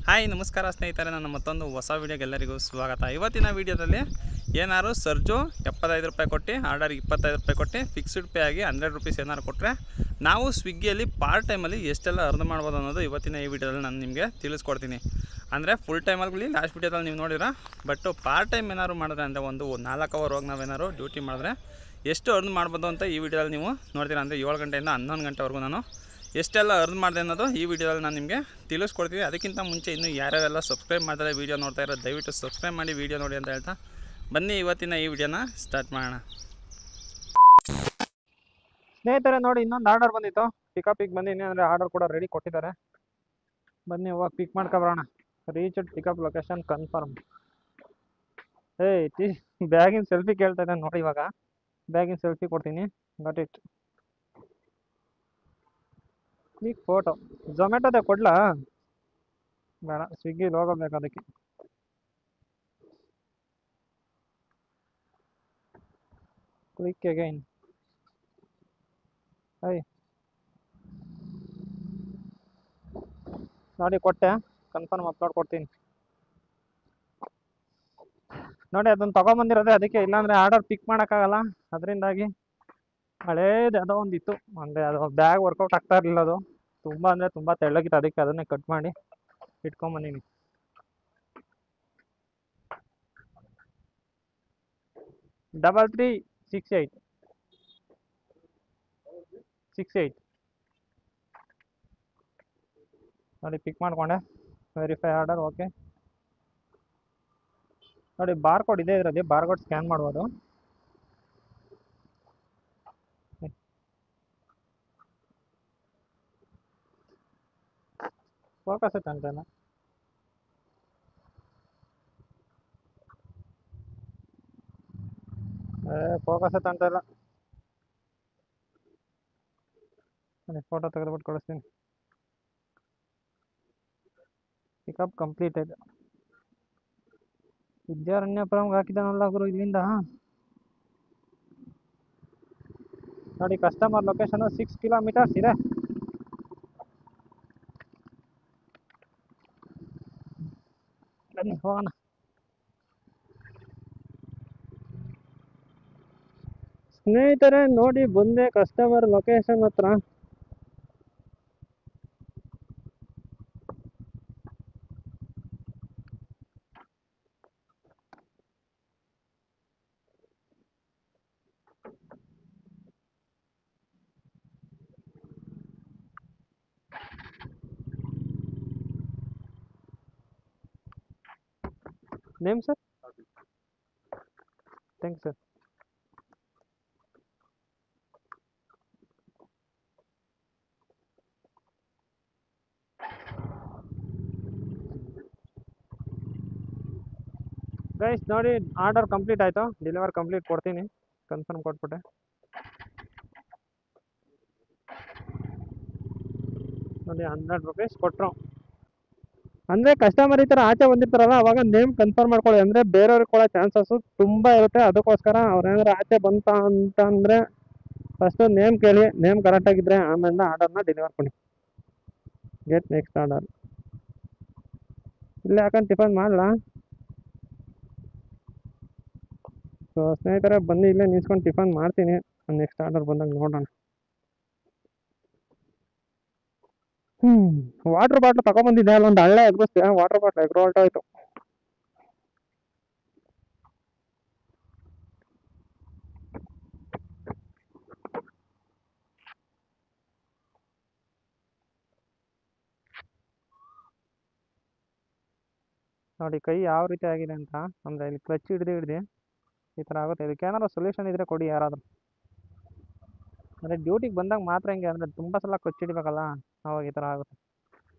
Hi ನಮಸ್ಕಾರ ಸ್ನೇಹಿತರೆ, ನನ್ನ ಮತ್ತೊಂದು ಹೊಸ ವೀಡಿಯೋಗೆ ಎಲ್ಲರಿಗೂ ಸ್ವಾಗತ. ಇವತ್ತಿನ ವೀಡಿಯೋದಲ್ಲಿ ಏನಾದ್ರು ಸರ್ಜು 75 ರೂಪಾಯಿ ಕೊಟ್ಟು ಆರ್ಡರ್ 25 ರೂಪಾಯಿ ಕೊಟ್ಟು ಫಿಕ್ಸ್ಡ್ ಪೇ ಆಗಿ 100 ರೂಪೀಸ್ ಏನಾದ್ರು ಕೊಟ್ಟರೆ ನಾವು ಸ್ವಿಗ್ಗಿಯಲ್ಲಿ ಪಾರ್ಟ್ ಟೈಮಲ್ಲಿ ಎಷ್ಟೆಲ್ಲ ಅರ್ನ್ ಮಾಡ್ಬೋದು ಅನ್ನೋದು ಇವತ್ತಿನ ಈ ವಿಡಿಯೋದಲ್ಲಿ ನಾನು ನಿಮಗೆ ತಿಳಿಸ್ಕೊಡ್ತೀನಿ. ಅಂದರೆ ಫುಲ್ ಟೈಮಲ್ಲಿ ಲಾಸ್ಟ್ ವೀಡಿಯೋದಲ್ಲಿ ನೀವು ನೋಡಿರ, ಬಟ್ ಪಾರ್ಟ್ ಟೈಮ್ ಏನಾದ್ರು ಮಾಡಿದ್ರೆ ಅಂದರೆ ಒಂದು 4 ಅವರ್ ಹೋಗಿ ನಾವೇನಾದ್ರು ಡ್ಯೂಟಿ ಮಾಡಿದ್ರೆ ಎಷ್ಟು ಅರ್ನ್ ಮಾಡ್ಬೋದು ಅಂತ ಈ ವಿಡಿಯೋದಲ್ಲಿ ನೀವು ನೋಡ್ತೀರಾ. ಅಂದರೆ 7 ಗಂಟೆಯಿಂದ 11 ಗಂಟೆವರೆಗೂ ನಾನು ಎಷ್ಟೆಲ್ಲ ಅರ್ನ್ ಮಾಡಿದೆ ಅನ್ನೋದು ಈ ವಿಡಿಯೋದಲ್ಲಿ ನಾನು ನಿಮಗೆ ತಿಳಿಸ್ಕೊಡ್ತೀವಿ. ಅದಕ್ಕಿಂತ ಮುಂಚೆ ಇನ್ನೂ ಯಾರ್ಯಾರೆಲ್ಲ ಸಬ್ಸ್ಕ್ರೈಬ್ ಮಾಡ್ತಾರೆ ವೀಡಿಯೋ ನೋಡ್ತಾ ಇರೋ ದಯವಿಟ್ಟು ಸಬ್ಸ್ಕ್ರೈಬ್ ಮಾಡಿ ವೀಡಿಯೋ ನೋಡಿ ಅಂತ ಹೇಳ್ತಾ ಬನ್ನಿ ಇವತ್ತಿನ ಈ ವಿಡಿಯೋನ ಸ್ಟಾರ್ಟ್ ಮಾಡೋಣ. ಸ್ನೇಹಿತರೆ ನೋಡಿ, ಇನ್ನೊಂದು ಆರ್ಡರ್ ಬಂದಿತ್ತು. ಪಿಕಪಿಗೆ ಬಂದಿನಿ ಅಂದರೆ ಆರ್ಡರ್ ಕೂಡ ರೆಡಿ ಕೊಟ್ಟಿದ್ದಾರೆ. ಬನ್ನಿ ಹೋಗಿ ಪಿಕ್ ಮಾಡ್ಕೊಬರೋಣ. Reached pickup location confirm. ಬ್ಯಾಗಿನ ಸೆಲ್ಫಿ ಕೇಳ್ತಾ ಇದ್ದಾನೆ ನೋಡಿ. ಇವಾಗ ಬ್ಯಾಗಿನ ಸೆಲ್ಫಿ ಕೊಡ್ತೀನಿ. Got it. ಈಗ ಫೋಟೋ ಝೊಮ್ಯಾಟೋದೇ ಕೊಡ್ಲಾ? ಬೇಡ, ಸ್ವಿಗ್ಗಿ ಲೋಗೋ ಬೇಕು ಅದಕ್ಕೆ. Click again. ನೋಡಿ ಕೊಟ್ಟೆ, ಕನ್ಫರ್ಮ್ ಅಪ್ಲೋಡ್ ಕೊಡ್ತೀನಿ. ನೋಡಿ ಅದನ್ನು ತೊಗೊಂಬಂದಿರೋದೆ ಅದಕ್ಕೆ, ಇಲ್ಲಾಂದರೆ ಆರ್ಡರ್ ಪಿಕ್ ಮಾಡೋಕ್ಕಾಗಲ್ಲ. ಅದರಿಂದಾಗಿ ಹಳೇದು ಯಾವುದೋ ಒಂದು ಇತ್ತು, ಅಂದರೆ ಅದು ಬ್ಯಾಗ್ ವರ್ಕೌಟ್ ಆಗ್ತಾ ಇರಲಿಲ್ಲ. ಅದು ತುಂಬ ಅಂದರೆ ತುಂಬ ತೆಳ್ಳಗಿತ್ತು, ಅದಕ್ಕೆ ಅದನ್ನೇ ಕಟ್ ಮಾಡಿ ಇಟ್ಕೊಂಬಂದೀನಿ. ಡಬಲ್ 368 ನೋಡಿ ಪಿಕ್ ಮಾಡ್ಕೊಂಡೆ. Verify order, okay. ನೋಡಿ ಬಾರ್ ಕೋಡ್ ಇದೆ ಇದರಲ್ಲಿ, ಬಾರ್ ಕೋಡ್ ಸ್ಕ್ಯಾನ್ ಮಾಡ್ಬೋದು. ಫೋಕಸ್ ಅಂತೇನ ಫೋಕಸ್ ಅಂತ ಇಲ್ಲ. ಫೋಟೋ ತೆಗೆದುಬಿಟ್ಟು ಕಳಿಸ್ತೀನಿ. Pickup completed. ವಿದ್ಯಾರಣ್ಯಪುರಂಗೆ ಹಾಕಿದ್ದಾನಲ್ಲ ಗುರು ಇಲ್ಲಿಂದ. ನೋಡಿ ಕಸ್ಟಮರ್ ಲೊಕೇಶನ್ 6 ಕಿಲೋಮೀಟರ್ಸ್ ಇದೆ. ಬನ್ನಿ ಹೋಗೋಣ. ಸ್ನೇಹಿತರೆ ನೋಡಿ ಬಂದೆ ಕಸ್ಟಮರ್ ಲೊಕೇಶನ್ ಹತ್ರ. Name sir? Thanks sir. Guys ನೋಡಿ ಆರ್ಡರ್ ಕಂಪ್ಲೀಟ್ ಆಯಿತು. ಡೆಲಿವರ್ ಕಂಪ್ಲೀಟ್ ಕೊಡ್ತೀನಿ, ಕನ್ಫರ್ಮ್ ಕೊಟ್ಬಿಟ್ಟೆ. ನೋಡಿ 100 ರೂಪೀಸ್ ಕೊಟ್ಟರು. ಅಂದರೆ ಕಸ್ಟಮರ್ ಈ ಥರ ಆಚೆ ಬಂದಿರ್ತಾರಲ್ಲ, ಅವಾಗ ನೇಮ್ ಕನ್ಫರ್ಮ್ ಮಾಡ್ಕೊಳ್ಳಿ. ಅಂದರೆ ಬೇರೆಯವ್ರಿಗೆ ಕೊಡೋ ಚಾನ್ಸಸ್ಸು ತುಂಬ ಇರುತ್ತೆ. ಅದಕ್ಕೋಸ್ಕರ ಅವ್ರೇನಾದ್ರು ಆಚೆ ಬಂತ ಅಂತಂದರೆ ಫಸ್ಟು ನೇಮ್ ಕೇಳಿ, ನೇಮ್ ಕರೆಕ್ಟಾಗಿದ್ದರೆ ಆಮೇಲೆ ಆರ್ಡರ್ನ ಡೆಲಿವರ್ ಕೊಡಿ. Get next order. ಇಲ್ಲೇ ಹಾಕೊಂಡು ಟಿಫನ್ ಮಾಡಲಾ? ಸೊ ಸ್ನೇಹಿತರೆ ಬನ್ನಿ, ಇಲ್ಲೇ ನಿಲ್ಸ್ಕೊಂಡು ಟಿಫನ್ ಮಾಡ್ತೀನಿ. ನೆಕ್ಸ್ಟ್ ಆರ್ಡರ್ ಬಂದಾಗ ನೋಡೋಣ. ವಾಟರ್ ಬಾಟ್ಲ್ ತಗೊಂಬಂದಿದ್ದೆ, ಅಲ್ಲೊಂದು ಹಳ್ಳೆ ಎಗ್ರಿಸ್ತೆ. ವಾಟರ್ ಬಾಟ್ಲ್ ಎಗ್ರು ಹೊರಟೋಯ್ತು. ನೋಡಿ ಕೈ ಯಾವ ರೀತಿ ಆಗಿದೆ ಅಂತ. ಅಂದರೆ ಇಲ್ಲಿ ಕ್ಲಚ್ ಹಿಡ್ದು ಈ ಥರ ಆಗುತ್ತೆ. ಇದಕ್ಕೆ ಏನಾದ್ರು ಸೊಲ್ಯೂಷನ್ ಇದ್ದರೆ ಕೊಡಿ ಯಾರಾದರೂ. ಅಂದರೆ ಡ್ಯೂಟಿಗೆ ಬಂದಾಗ ಮಾತ್ರ ಹಿಂಗೆ, ಅಂದರೆ ತುಂಬ ಸಲ ಕ್ಲಚ್ ಹಿಡಿಬೇಕಲ್ಲ, ಅವಾಗ ಈ ಥರ ಆಗುತ್ತೆ.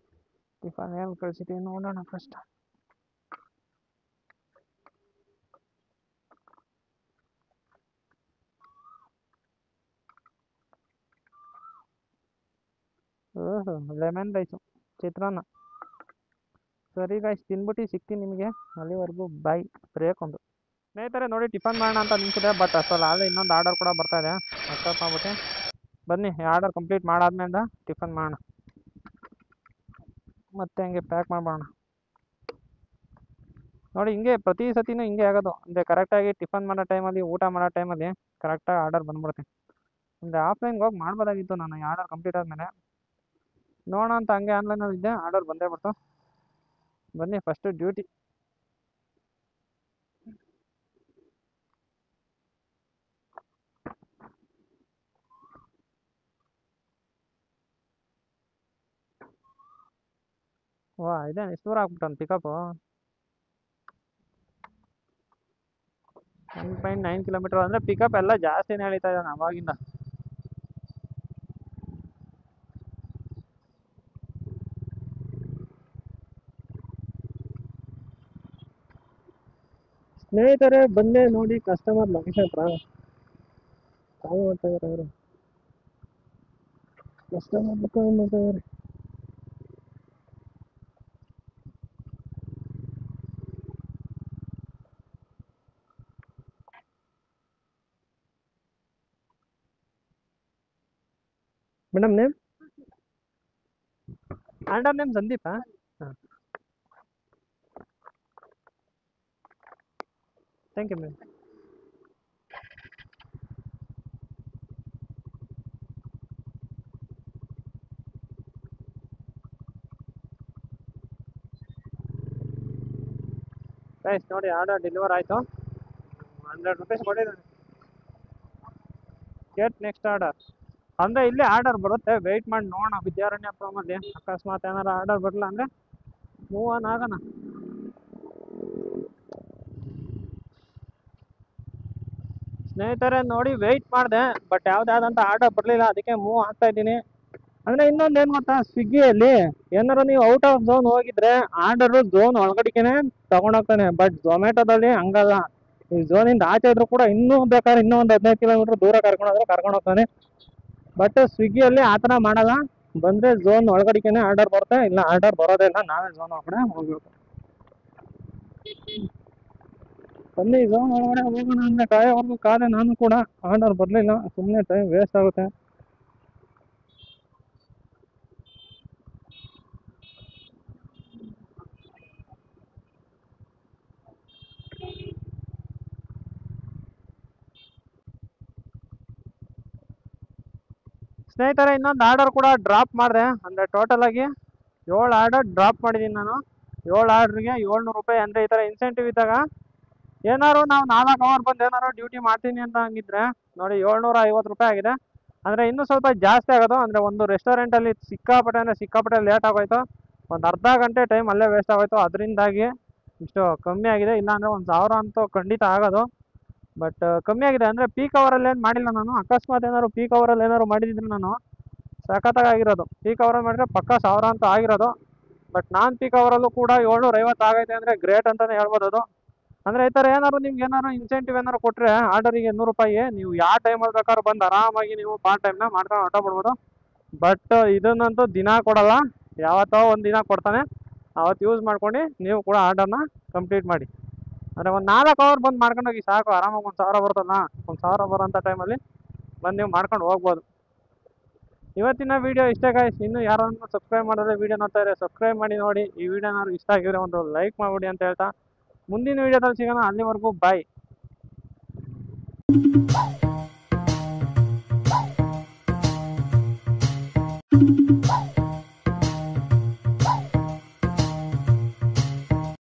ಟಿಫನ್ ಏನು ಕಳಿಸಿದ್ದೀವಿ ನೋಡೋಣ ಫಸ್ಟ್. ಓಹೋ, ಲೆಮನ್ ರೈಸು, ಚಿತ್ರಾನ್ನ. ಸರಿ ಗಾಯ್ಸ್, ತಿನ್ಬಿಟ್ಟು ಸಿಗ್ತೀನಿ ನಿಮಗೆ. ಅಲ್ಲಿವರೆಗೂ ಬಾಯ್. ಬ್ರೇಕ್ ಒಂದು. ಸ್ನೇಹಿತರೆ ನೋಡಿ ಟಿಫನ್ ಮಾಡೋಣ ಅಂತ ನಿಂತಿದೆ, ಬಟ್ ಅಷ್ಟಲ್ಲ ಆದ್ರೆ ಇನ್ನೊಂದು ಆರ್ಡರ್ ಕೂಡ ಬರ್ತಾ ಇದೆ. ಅಕ್ಸೆಪ್ಟ್ ಮಾಡ್ಬಿಟ್ಟು ಬನ್ನಿ, ಆರ್ಡರ್ ಕಂಪ್ಲೀಟ್ ಮಾಡಾದ್ಮೇಲೆ ಟಿಫನ್ ಮಾಡೋಣ, ಮತ್ತೆ ಹಂಗೆ ಪ್ಯಾಕ್ ಮಾಡ್ಬೋಣ. ನೋಡಿ ಹಿಂಗೆ ಪ್ರತಿ ಸತಿನೂ ಹಿಂಗೆ ಆಗೋದು. ಅಂದರೆ ಕರೆಕ್ಟಾಗಿ ಟಿಫನ್ ಮಾಡೋ ಟೈಮಲ್ಲಿ, ಊಟ ಮಾಡೋ ಟೈಮಲ್ಲಿ ಕರೆಕ್ಟಾಗಿ ಆರ್ಡರ್ ಬಂದ್ಬಿಡುತ್ತೆ. ಅಂದರೆ ಆಫ್ಲೈನ್ಗೆ ಹೋಗಿ ಮಾಡ್ಬೋದಾಗಿತ್ತು ನಾನು ಈ ಆರ್ಡರ್ ಕಂಪ್ಲೀಟ್ ಆದಮೇಲೆ. ನೋಡೋಣ ಅಂತ ಹಂಗೆ ಆನ್ಲೈನಲ್ಲಿ ಇದ್ದೆ, ಆರ್ಡರ್ ಬಂದೇ ಬಿಡ್ತು. ಬನ್ನಿ ಫಸ್ಟು ಡ್ಯೂಟಿ. ವಾ ಇದೇನು ಇಷ್ಟು ದೂರ ಆಗ್ಬಿಟ್ಟು ಪಿಕಪ್ಪು. 1.9 ಕಿಲೋಮೀಟರ್ ಅಂದರೆ ಪಿಕಪ್ ಎಲ್ಲ ಜಾಸ್ತಿನೇ ಎಳೀತಾ ಇದ್ದಾನೆ ಅವಾಗಿಂದ. ಸ್ನೇಹಿತರೆ ಬಂದೆ ನೋಡಿ, ಕಸ್ಟಮರ್ ಲೊಕೇಶನ್ ಹತ್ರ ಕಾಲ್ ಮಾಡ್ತಾ ಇದ್ದಾರೆ ಅವರು. ಕಸ್ಟಮರ್ ಕಾಲ್ ಮಾಡ್ತಾ ಇದ್ದಾರೆ. Madam name, order name Sandeepa? ಹಾಂ, ಥ್ಯಾಂಕ್ ಯು ಮ್ಯಾಮ್. ಗೈಸ್ ನೋಡಿ ಆರ್ಡರ್ ಡೆಲಿವರ್ ಆಯಿತು. 100 ರೂಪೀಸ್ ಕೊಟ್ಟಿದ್ದಾನೆ. ಗೆಟ್ ನೆಕ್ಸ್ಟ್ ಆರ್ಡರ್ ಅಂದರೆ ಇಲ್ಲೇ ಆರ್ಡರ್ ಬರುತ್ತೆ, ವೆಯ್ಟ್ ಮಾಡಿ ನೋಡೋಣ. ವಿದ್ಯಾರಣ್ಯಪುರಮಲ್ಲಿ ಅಕಸ್ಮಾತ್ ಏನಾರು ಆರ್ಡರ್ ಬರಲ್ಲ ಅಂದರೆ ಮೂವ್ ಆನ್ ಆಗೋಣ. ಸ್ನೇಹಿತರೆ ನೋಡಿ ವೆಯ್ಟ್ ಮಾಡಿದೆ, ಬಟ್ ಯಾವುದಾದಂಥ ಆರ್ಡರ್ ಬರಲಿಲ್ಲ, ಅದಕ್ಕೆ ಮೂವ್ ಆಗ್ತಾ ಇದ್ದೀನಿ. ಅಂದರೆ ಇನ್ನೊಂದು ಏನು ಗೊತ್ತಾ, ಸ್ವಿಗ್ಗಿಯಲ್ಲಿ ಏನಾರು ನೀವು ಔಟ್ ಆಫ್ ಝೋನ್ ಹೋಗಿದ್ರೆ ಆರ್ಡರು ಝೋನ್ ಒಳಗಡೆಗೆ ತಗೊಂಡೋಗ್ತಾನೆ. ಬಟ್ ಝೊಮ್ಯಾಟೋದಲ್ಲಿ ಹಂಗಲ್ಲ, ಈ ಝೋನಿಂದ ಆಚೆ ಇದ್ರು ಕೂಡ ಇನ್ನೂ ಬೇಕಾದ್ರೆ ಇನ್ನೂ ಒಂದು 15 ಕಿಲೋಮೀಟ್ರ್ ದೂರ ಕರ್ಕೊಂಡು ಹೋಗ್ತಾನೆ. ಬಟ್ ಸ್ವಿಗ್ಗಿಯಲ್ಲಿ ಆ ಥರ ಮಾಡಲ್ಲ, ಬಂದರೆ ಝೋನ್ ಒಳಗಡೆಗೆ ಆರ್ಡರ್ ಬರುತ್ತೆ, ಇಲ್ಲ ಆರ್ಡರ್ ಬರೋದೇ ಇಲ್ಲ, ನಾವೇ ಝೋನ್ ಒಳಗಡೆ ಹೋಗ್ಬೇಕು. ಬನ್ನಿ ಝೋನ್ ಒಳಗಡೆ ಹೋಗೋಣ ಅಂದರೆ ಕಾಯೋವರೆಗೂ ಕಾದೆ ನಾನು ಕೂಡ. ಆರ್ಡರ್ ಬರಲಿಲ್ಲ, ಸುಮ್ಮನೆ ಟೈಮ್ ವೇಸ್ಟ್ ಆಗುತ್ತೆ. ಸ್ನೇಹಿತರೆ ಇನ್ನೊಂದು ಆರ್ಡರ್ ಕೂಡ ಡ್ರಾಪ್ ಮಾಡಿದೆ. ಅಂದರೆ ಟೋಟಲ್ ಆಗಿ 7 ಆರ್ಡರ್ ಡ್ರಾಪ್ ಮಾಡಿದ್ದೀನಿ ನಾನು. 7 ಆರ್ಡ್ರಿಗೆ 700 ರೂಪಾಯಿ. ಅಂದರೆ ಈ ಥರ ಇನ್ಸೆಂಟಿವ್ ಇದ್ದಾಗ ಏನಾದ್ರು ನಾವು 4 ಅವರ್ ಬಂದು ಏನಾದ್ರು ಡ್ಯೂಟಿ ಮಾಡ್ತೀನಿ ಅಂತ ಹಂಗಿದ್ರೆ ನೋಡಿ 750 ರೂಪಾಯಿ ಆಗಿದೆ. ಅಂದರೆ ಇನ್ನೂ ಸ್ವಲ್ಪ ಜಾಸ್ತಿ ಆಗೋದು. ಅಂದರೆ ಒಂದು ರೆಸ್ಟೋರೆಂಟಲ್ಲಿ ಸಿಕ್ಕಾಪಟ್ಟೆ ಲೇಟ್ ಆಗೋಯ್ತು, ಒಂದು ಅರ್ಧ ಗಂಟೆ ಟೈಮ್ ಅಲ್ಲೇ ವೇಸ್ಟ್ ಆಗೋಯ್ತು. ಅದರಿಂದಾಗಿ ಇಷ್ಟು ಕಮ್ಮಿ ಆಗಿದೆ. ಇಲ್ಲಾಂದರೆ 1000 ಅಂತೂ ಖಂಡಿತ ಆಗೋದು. ಬಟ್ ಕಮ್ಮಿ ಆಗಿದೆ. ಅಂದರೆ ಪೀಕ್ ಅವರಲ್ಲಿ ಏನು ಮಾಡಿಲ್ಲ ನಾನು. ಅಕಸ್ಮಾತ್ ಏನಾದ್ರು ಪೀಕ್ ಅವರಲ್ಲಿ ಏನಾದ್ರು ಮಾಡಿದ್ರೆ ನಾನು ಸಖತ್ತಾಗಿರೋದು. ಪೀಕ್ ಅವರಲ್ಲಿ ಮಾಡಿದ್ರೆ ಪಕ್ಕ 1000 ಅಂತ ಆಗಿರೋದು. ಬಟ್ ನಾನ್ ಪೀಕ್ ಅವರಲ್ಲೂ ಕೂಡ 750 ಆಗೈತೆ ಅಂದರೆ ಗ್ರೇಟ್ ಅಂತಲೇ ಹೇಳ್ಬೋದು ಅದು. ಅಂದರೆ ಈ ಥರ ಏನಾದ್ರು ನಿಮ್ಗೆ ಏನಾದ್ರು ಇನ್ಸೆಂಟಿವ್ ಏನಾದ್ರು ಕೊಟ್ಟರೆ ಆರ್ಡರಿಗೆ 100 ರೂಪಾಯಿ, ನೀವು ಯಾವ ಟೈಮಲ್ಲಿ ಬೇಕಾದ್ರೂ ಬಂದು ಆರಾಮಾಗಿ ನೀವು ಪಾರ್ಟ್ ಟೈಮ್ನ ಮಾಡ್ಕೊಂಡು ಹೊರಟೋಗ್ಬಿಡ್ಬೋದು. ಬಟ್ ಇದನ್ನಂತೂ ದಿನ ಕೊಡಲ್ಲ, ಯಾವತ್ತೋ ಒಂದು ದಿನ ಕೊಡ್ತಾನೆ, ಅವತ್ತು ಯೂಸ್ ಮಾಡ್ಕೊಂಡು ನೀವು ಕೂಡ ಆರ್ಡರ್ನ ಕಂಪ್ಲೀಟ್ ಮಾಡಿ. ಅಂದರೆ ಒಂದು 4 ಅವರ್ ಬಂದು ಮಾಡ್ಕೊಂಡೋಗಿ ಸಾಕು, ಆರಾಮಾಗಿ 1000 ಬರ್ತಲ್ಲ. 1000 ಬರೋಂಥ ಟೈಮಲ್ಲಿ ಬಂದು ನೀವು ಮಾಡ್ಕೊಂಡು ಹೋಗ್ಬೋದು. ಇವತ್ತಿನ ವೀಡಿಯೋ ಇಷ್ಟೇ ಗಾಯ್ಸ್. ಇನ್ನೂ ಯಾರನ್ನು ಸಬ್ಸ್ಕ್ರೈಬ್ ಮಾಡಿದ್ರೆ ವೀಡಿಯೋ ನೋಡ್ತಾ ಇದ್ದಾರೆ, ಸಬ್ಸ್ಕ್ರೈಬ್ ಮಾಡಿ ನೋಡಿ. ಈ ವಿಡಿಯೋ ಏನಾದ್ರು ಇಷ್ಟ ಆಗಿದ್ರೆ ಒಂದು ಲೈಕ್ ಮಾಡಿಬಿಡಿ ಅಂತ ಹೇಳ್ತಾ ಮುಂದಿನ ವೀಡಿಯೋದಲ್ಲಿ ಸಿಗೋಣ. ಅಲ್ಲಿವರೆಗೂ ಬಾಯ್.